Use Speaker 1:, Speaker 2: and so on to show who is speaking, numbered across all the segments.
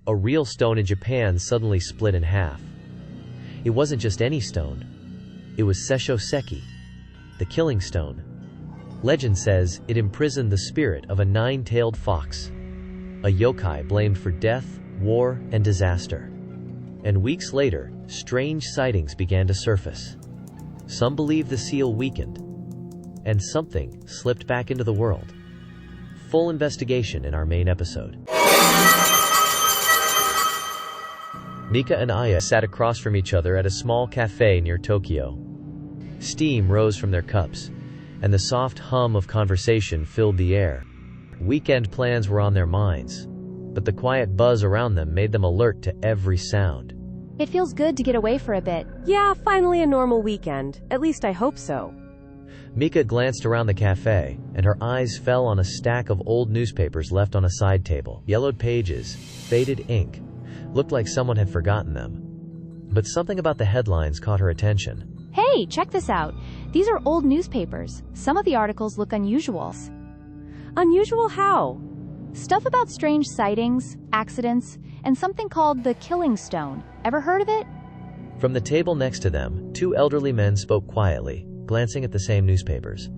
Speaker 1: a real stone in Japan suddenly split in half. It wasn't just any stone. It was Sesshō-seki, the killing stone. Legend says it imprisoned the spirit of a nine-tailed fox, a yokai blamed for death, war, and disaster. And weeks later, strange sightings began to surface. Some believe the seal weakened, and something slipped back into the world. Full investigation in our main episode. Mika and Aya sat across from each other at a small cafe near Tokyo. Steam rose from their cups, and the soft hum of conversation filled the air. Weekend plans were on their minds, but the quiet buzz around them made them alert to every sound.
Speaker 2: It feels good to get away for a bit.
Speaker 3: Yeah, finally a normal weekend. At least I hope so.
Speaker 1: Mika glanced around the cafe, and her eyes fell on a stack of old newspapers left on a side table. Yellowed pages, faded ink, looked like someone had forgotten them. But something about the headlines caught her attention.
Speaker 2: Hey, check this out. These are old newspapers. Some of the articles look unusual.
Speaker 3: Unusual how?
Speaker 2: Stuff about strange sightings, accidents, and something called the Killing Stone. Ever heard of it?
Speaker 1: From the table next to them, two elderly men spoke quietly, glancing at the same newspapers.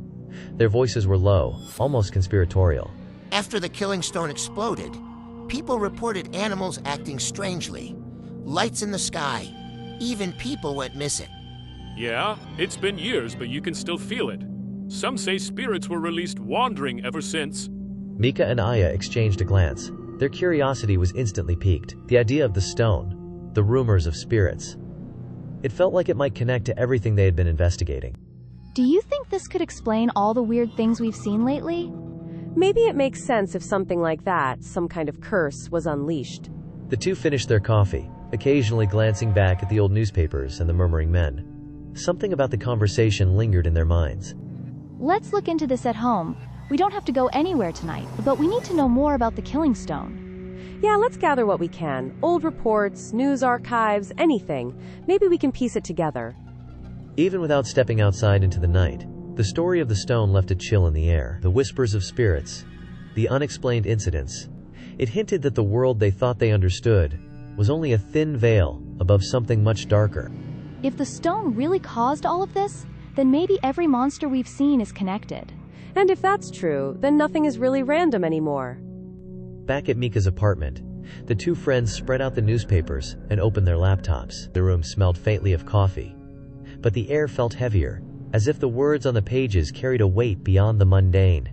Speaker 1: Their voices were low, almost conspiratorial.
Speaker 4: After the Killing Stone exploded, people reported animals acting strangely. Lights in the sky. Even people went missing.
Speaker 5: Yeah, it's been years, but you can still feel it. Some say spirits were released wandering ever since.
Speaker 1: Mika and Aya exchanged a glance. Their curiosity was instantly piqued. The idea of the stone, the rumors of spirits. It felt like it might connect to everything they had been investigating.
Speaker 2: Do you think this could explain all the weird things we've seen lately?
Speaker 3: Maybe it makes sense if something like that, some kind of curse, was unleashed.
Speaker 1: The two finished their coffee, occasionally glancing back at the old newspapers and the murmuring men. Something about the conversation lingered in their minds.
Speaker 2: Let's look into this at home. We don't have to go anywhere tonight, but we need to know more about the Killing Stone.
Speaker 3: Yeah, let's gather what we can. Old reports, news archives, anything. Maybe we can piece it together.
Speaker 1: Even without stepping outside into the night, the story of the stone left a chill in the air. The whispers of spirits, the unexplained incidents. It hinted that the world they thought they understood was only a thin veil above something much darker.
Speaker 2: If the stone really caused all of this, then maybe every monster we've seen is connected.
Speaker 3: And if that's true, then nothing is really random anymore.
Speaker 1: Back at Mika's apartment, the two friends spread out the newspapers and opened their laptops. The room smelled faintly of coffee, but the air felt heavier, as if the words on the pages carried a weight beyond the mundane.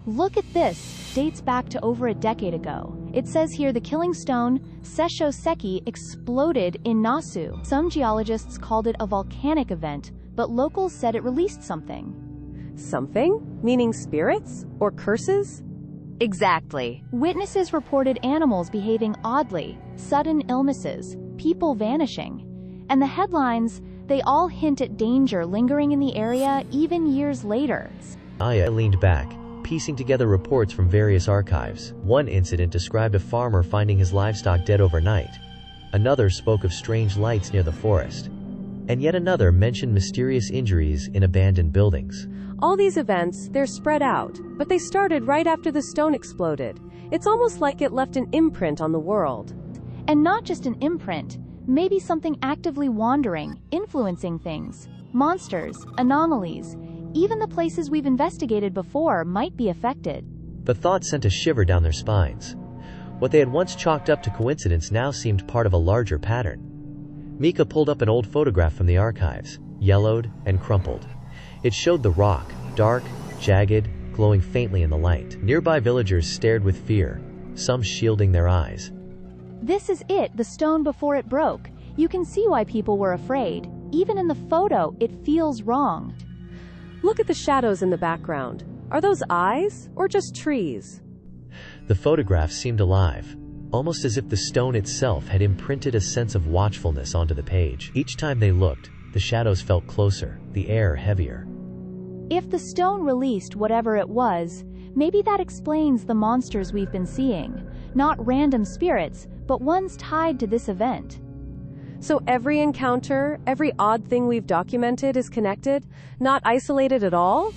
Speaker 2: Look at this. Dates back to over a decade ago. It says here the Killing Stone, Sesshō-seki, exploded in Nasu. Some geologists called it a volcanic event, but locals said it released something.
Speaker 3: Something? Meaning spirits? Or curses?
Speaker 2: Exactly. Witnesses reported animals behaving oddly, sudden illnesses, people vanishing. And the headlines, they all hint at danger lingering in the area even years later.
Speaker 1: Aya leaned back, piecing together reports from various archives. One incident described a farmer finding his livestock dead overnight. Another spoke of strange lights near the forest. And yet another mentioned mysterious injuries in abandoned buildings.
Speaker 3: All these events, they're spread out, but they started right after the stone exploded. It's almost like it left an imprint on the world.
Speaker 2: And not just an imprint, maybe something actively wandering, influencing things. Monsters, anomalies, even the places we've investigated before might be affected.
Speaker 1: The thought sent a shiver down their spines. What they had once chalked up to coincidence now seemed part of a larger pattern. Mika pulled up an old photograph from the archives, yellowed and crumpled. It showed the rock, dark, jagged, glowing faintly in the light. Nearby villagers stared with fear, some shielding their eyes.
Speaker 2: This is it, the stone before it broke. You can see why people were afraid. Even in the photo, it feels wrong.
Speaker 3: Look at the shadows in the background. Are those eyes or just trees?
Speaker 1: The photograph seemed alive, almost as if the stone itself had imprinted a sense of watchfulness onto the page. Each time they looked, the shadows felt closer, the air heavier.
Speaker 2: If the stone released whatever it was, maybe that explains the monsters we've been seeing. Not random spirits, but ones tied to this event.
Speaker 3: So every encounter, every odd thing we've documented is connected, not isolated at all?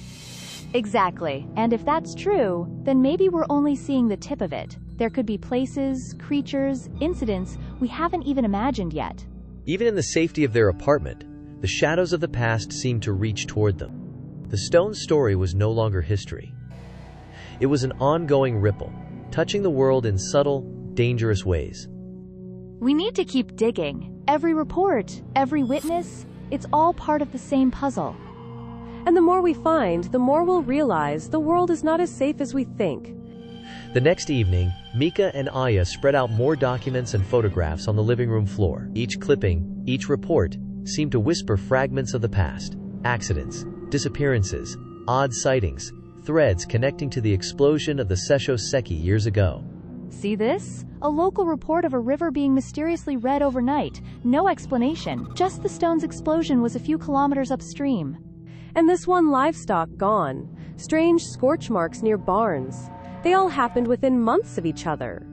Speaker 2: Exactly. And if that's true, then maybe we're only seeing the tip of it. There could be places, creatures, incidents we haven't even imagined yet.
Speaker 1: Even in the safety of their apartment, the shadows of the past seemed to reach toward them. The stone story was no longer history. It was an ongoing ripple, touching the world in subtle, dangerous ways.
Speaker 2: We need to keep digging. Every report, every witness, it's all part of the same puzzle.
Speaker 3: And the more we find, the more we'll realize the world is not as safe as we think.
Speaker 1: The next evening, Mika and Aya spread out more documents and photographs on the living room floor. Each clipping, each report, seemed to whisper fragments of the past. Accidents, disappearances, odd sightings, threads connecting to the explosion of the Sesshō-seki years ago.
Speaker 2: See this? A local report of a river being mysteriously red overnight. No explanation. Just the stone's explosion was a few kilometers upstream.
Speaker 3: And this one livestock gone. Strange scorch marks near barns. They all happened within months of each other.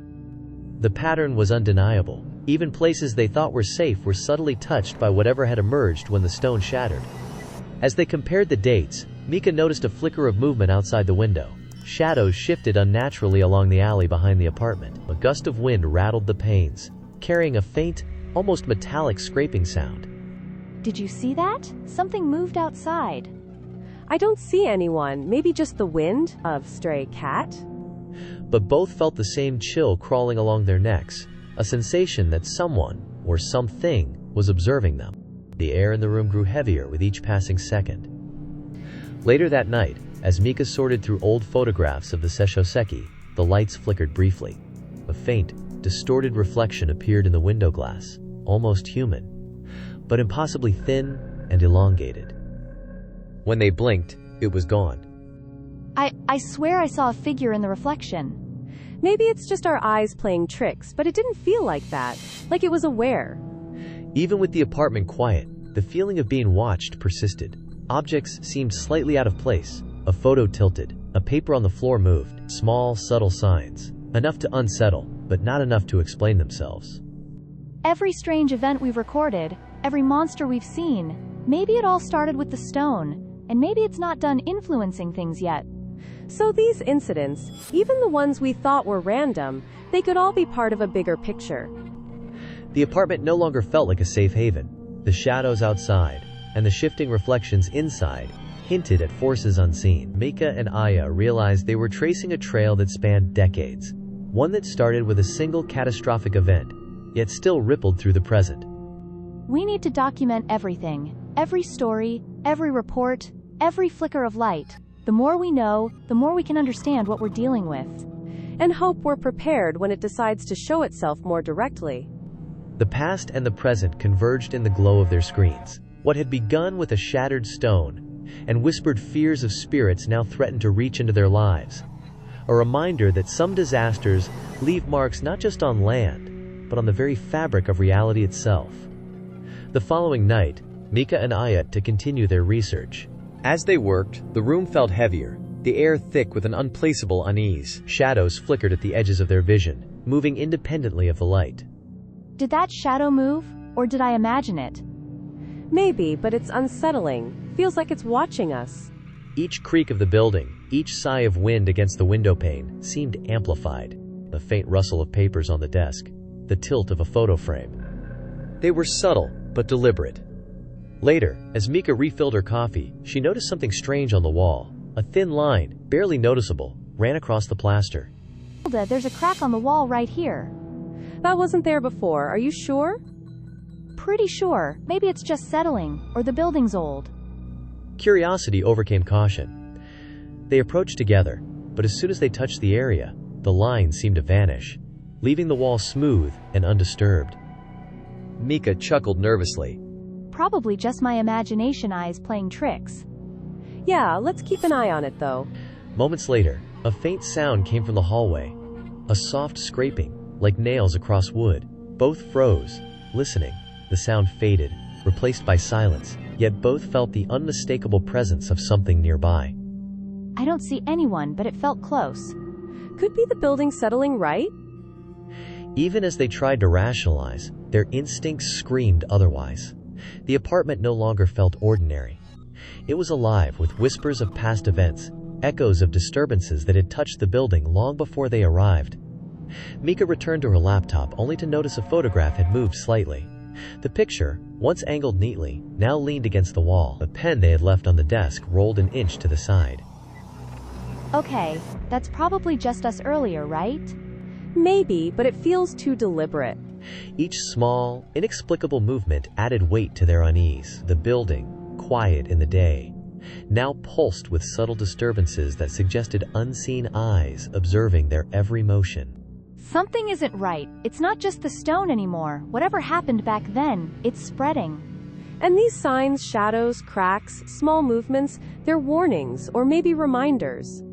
Speaker 1: The pattern was undeniable. Even places they thought were safe were subtly touched by whatever had emerged when the stone shattered. As they compared the dates, Mika noticed a flicker of movement outside the window. Shadows shifted unnaturally along the alley behind the apartment. A gust of wind rattled the panes, carrying a faint, almost metallic scraping sound.
Speaker 2: Did you see that? Something moved outside.
Speaker 3: I don't see anyone. Maybe just the wind? Of stray cat?
Speaker 1: But both felt the same chill crawling along their necks, a sensation that someone, or something, was observing them. The air in the room grew heavier with each passing second. Later that night, as Mika sorted through old photographs of the Sesshō-seki, the lights flickered briefly. A faint, distorted reflection appeared in the window glass, almost human, but impossibly thin and elongated. When they blinked, it was gone.
Speaker 2: I swear I saw a figure in the reflection.
Speaker 3: Maybe it's just our eyes playing tricks, but it didn't feel like that, like it was aware.
Speaker 1: Even with the apartment quiet, the feeling of being watched persisted. Objects seemed slightly out of place. A photo tilted, a paper on the floor moved. Small, subtle signs, enough to unsettle, but not enough to explain themselves.
Speaker 2: Every strange event we've recorded, every monster we've seen, maybe it all started with the stone, and maybe it's not done influencing things yet.
Speaker 3: So these incidents, even the ones we thought were random, they could all be part of a bigger picture.
Speaker 1: The apartment no longer felt like a safe haven. The shadows outside, and the shifting reflections inside, hinted at forces unseen. Mika and Aya realized they were tracing a trail that spanned decades, one that started with a single catastrophic event, yet still rippled through the present.
Speaker 2: We need to document everything, every story, every report, every flicker of light. The more we know, the more we can understand what we're dealing with.
Speaker 3: And hope we're prepared when it decides to show itself more directly.
Speaker 1: The past and the present converged in the glow of their screens. What had begun with a shattered stone and whispered fears of spirits now threatened to reach into their lives. A reminder that some disasters leave marks not just on land, but on the very fabric of reality itself. The following night, Mika and Aya to continue their research. As they worked, the room felt heavier, the air thick with an unplaceable unease. Shadows flickered at the edges of their vision, moving independently of the light.
Speaker 2: Did that shadow move, or did I imagine it?
Speaker 3: Maybe, but it's unsettling. Feels like it's watching us.
Speaker 1: Each creak of the building, each sigh of wind against the window pane, seemed amplified. The faint rustle of papers on the desk, the tilt of a photo frame. They were subtle, but deliberate. Later, as Mika refilled her coffee, she noticed something strange on the wall. A thin line, barely noticeable, ran across the plaster.
Speaker 2: Hilda, there's a crack on the wall right here.
Speaker 3: That wasn't there before, are you sure?
Speaker 2: Pretty sure. Maybe it's just settling, or the building's old.
Speaker 1: Curiosity overcame caution. They approached together, but as soon as they touched the area, the line seemed to vanish, leaving the wall smooth and undisturbed. Mika chuckled nervously.
Speaker 2: Probably just my imagination eyes playing tricks.
Speaker 3: Yeah, let's keep an eye on it though.
Speaker 1: Moments later, a faint sound came from the hallway. A soft scraping, like nails across wood. Both froze, listening. The sound faded, replaced by silence, yet both felt the unmistakable presence of something nearby.
Speaker 2: I don't see anyone, but it felt close.
Speaker 3: Could be the building settling, right?
Speaker 1: Even as they tried to rationalize, their instincts screamed otherwise. The apartment no longer felt ordinary. It was alive with whispers of past events, echoes of disturbances that had touched the building long before they arrived. Mika returned to her laptop only to notice a photograph had moved slightly. The picture, once angled neatly, now leaned against the wall. The pen they had left on the desk rolled an inch to the side.
Speaker 2: Okay, that's probably just us earlier, right?
Speaker 3: Maybe, but it feels too deliberate.
Speaker 1: Each small, inexplicable movement added weight to their unease. The building, quiet in the day, now pulsed with subtle disturbances that suggested unseen eyes observing their every motion.
Speaker 2: Something isn't right. It's not just the stone anymore. Whatever happened back then, it's spreading.
Speaker 3: And these signs, shadows, cracks, small movements, they're warnings or maybe reminders.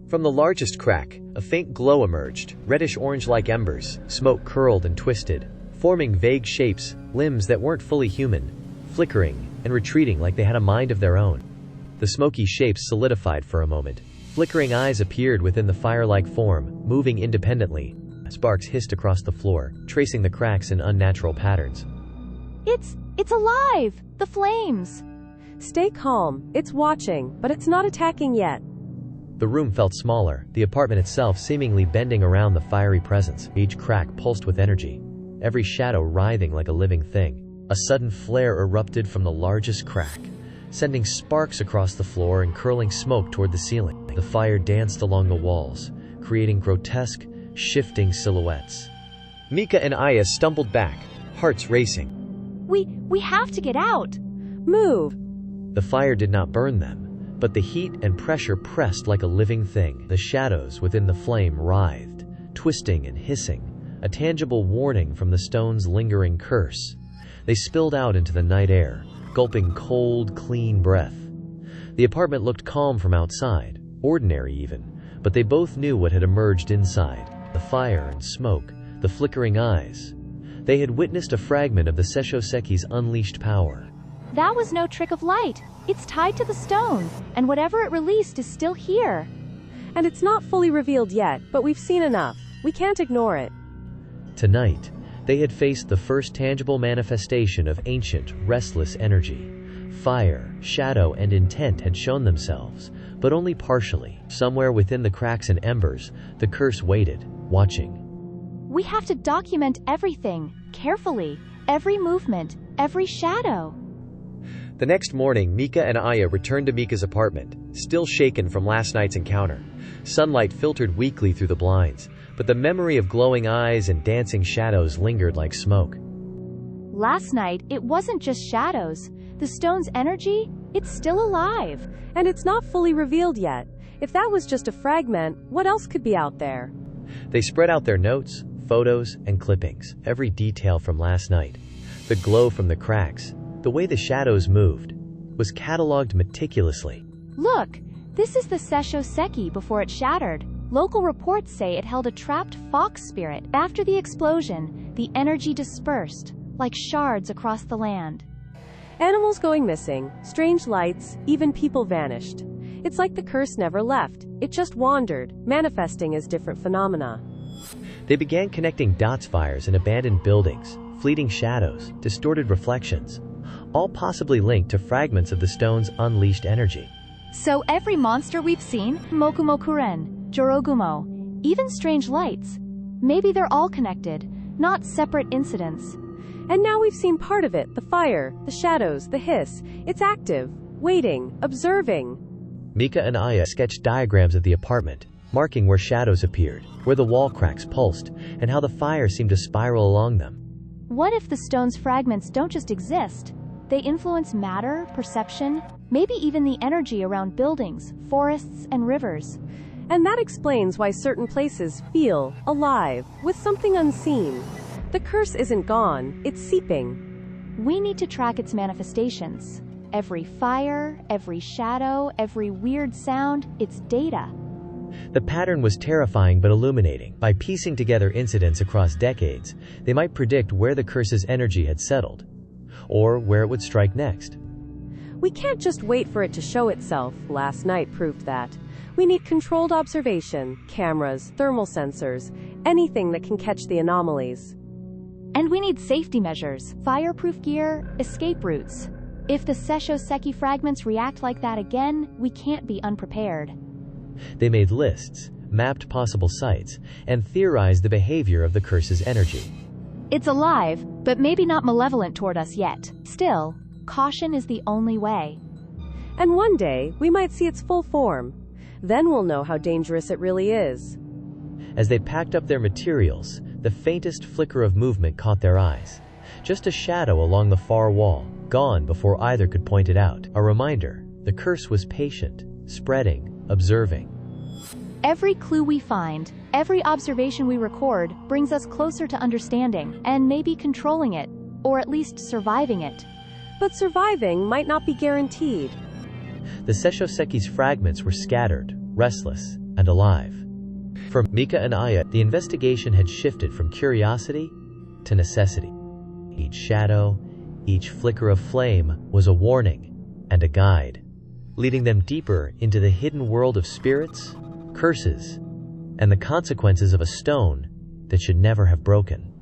Speaker 1: From the largest crack, a faint glow emerged, reddish-orange like embers. Smoke curled and twisted, forming vague shapes, limbs that weren't fully human, flickering and retreating like they had a mind of their own. The smoky shapes solidified for a moment. Flickering eyes appeared within the fire-like form, moving independently. Sparks hissed across the floor, tracing the cracks in unnatural patterns.
Speaker 2: It's alive! The flames!
Speaker 3: Stay calm. It's watching, but it's not attacking yet.
Speaker 1: The room felt smaller, the apartment itself seemingly bending around the fiery presence. Each crack pulsed with energy, every shadow writhing like a living thing. A sudden flare erupted from the largest crack, sending sparks across the floor and curling smoke toward the ceiling. The fire danced along the walls, creating grotesque, shifting silhouettes. Mika and Aya stumbled back, hearts racing.
Speaker 2: We have to get out!
Speaker 3: Move!
Speaker 1: The fire did not burn them, but the heat and pressure pressed like a living thing. The shadows within the flame writhed, twisting and hissing, a tangible warning from the stone's lingering curse. They spilled out into the night air, gulping cold, clean breath. The apartment looked calm from outside, ordinary even, but they both knew what had emerged inside. The fire and smoke, the flickering eyes. They had witnessed a fragment of the Sesshō-seki's unleashed power.
Speaker 2: That was no trick of light. It's tied to the stone, and whatever it released is still here.
Speaker 3: And it's not fully revealed yet, but we've seen enough. We can't ignore it.
Speaker 1: Tonight, they had faced the first tangible manifestation of ancient, restless energy. Fire, shadow, and intent had shown themselves, but only partially. Somewhere within the cracks and embers, the curse waited, watching.
Speaker 2: We have to document everything, carefully. Every movement, every shadow.
Speaker 1: The next morning, Mika and Aya returned to Mika's apartment, still shaken from last night's encounter. Sunlight filtered weakly through the blinds, but the memory of glowing eyes and dancing shadows lingered like smoke.
Speaker 2: Last night, it wasn't just shadows. The stone's energy, it's still alive.
Speaker 3: And it's not fully revealed yet. If that was just a fragment, what else could be out there?
Speaker 1: They spread out their notes, photos, and clippings, every detail from last night. The glow from the cracks, the way the shadows moved, was catalogued meticulously.
Speaker 2: Look, this is the Sesshō-seki before it shattered. Local reports say it held a trapped fox spirit. After the explosion, the energy dispersed, like shards across the land.
Speaker 3: Animals going missing, strange lights, even people vanished. It's like the curse never left. It just wandered, manifesting as different phenomena.
Speaker 1: They began connecting dots, fires in abandoned buildings, fleeting shadows, distorted reflections, all possibly linked to fragments of the stone's unleashed energy.
Speaker 2: So every monster we've seen, Mokumokuren, Jorogumo, even strange lights, maybe they're all connected, not separate incidents.
Speaker 3: And now we've seen part of it, the fire, the shadows, the hiss. It's active, waiting, observing.
Speaker 1: Mika and Aya sketched diagrams of the apartment, marking where shadows appeared, where the wall cracks pulsed, and how the fire seemed to spiral along them.
Speaker 2: What if the stone's fragments don't just exist? They influence matter, perception, maybe even the energy around buildings, forests, and rivers.
Speaker 3: And that explains why certain places feel alive, with something unseen. The curse isn't gone, it's seeping.
Speaker 2: We need to track its manifestations. Every fire, every shadow, every weird sound, it's data.
Speaker 1: The pattern was terrifying but illuminating. By piecing together incidents across decades, they might predict where the curse's energy had settled, or where it would strike next.
Speaker 3: We can't just wait for it to show itself. Last night proved that. We need controlled observation, cameras, thermal sensors, anything that can catch the anomalies.
Speaker 2: And we need safety measures, fireproof gear, escape routes. If the Sesshō-seki fragments react like that again, we can't be unprepared.
Speaker 1: They made lists, mapped possible sites, and theorized the behavior of the curse's energy.
Speaker 2: It's alive, but maybe not malevolent toward us yet. Still, caution is the only way.
Speaker 3: And one day, we might see its full form. Then we'll know how dangerous it really is.
Speaker 1: As they packed up their materials, the faintest flicker of movement caught their eyes. Just a shadow along the far wall, gone before either could point it out. A reminder, the curse was patient, spreading, observing.
Speaker 2: Every clue we find, every observation we record, brings us closer to understanding, and maybe controlling it, or at least surviving it.
Speaker 3: But surviving might not be guaranteed.
Speaker 1: The Sesshō-seki's fragments were scattered, restless, and alive. For Mika and Aya, the investigation had shifted from curiosity to necessity. Each shadow, each flicker of flame was a warning and a guide, leading them deeper into the hidden world of spirits, curses, and the consequences of a stone that should never have broken.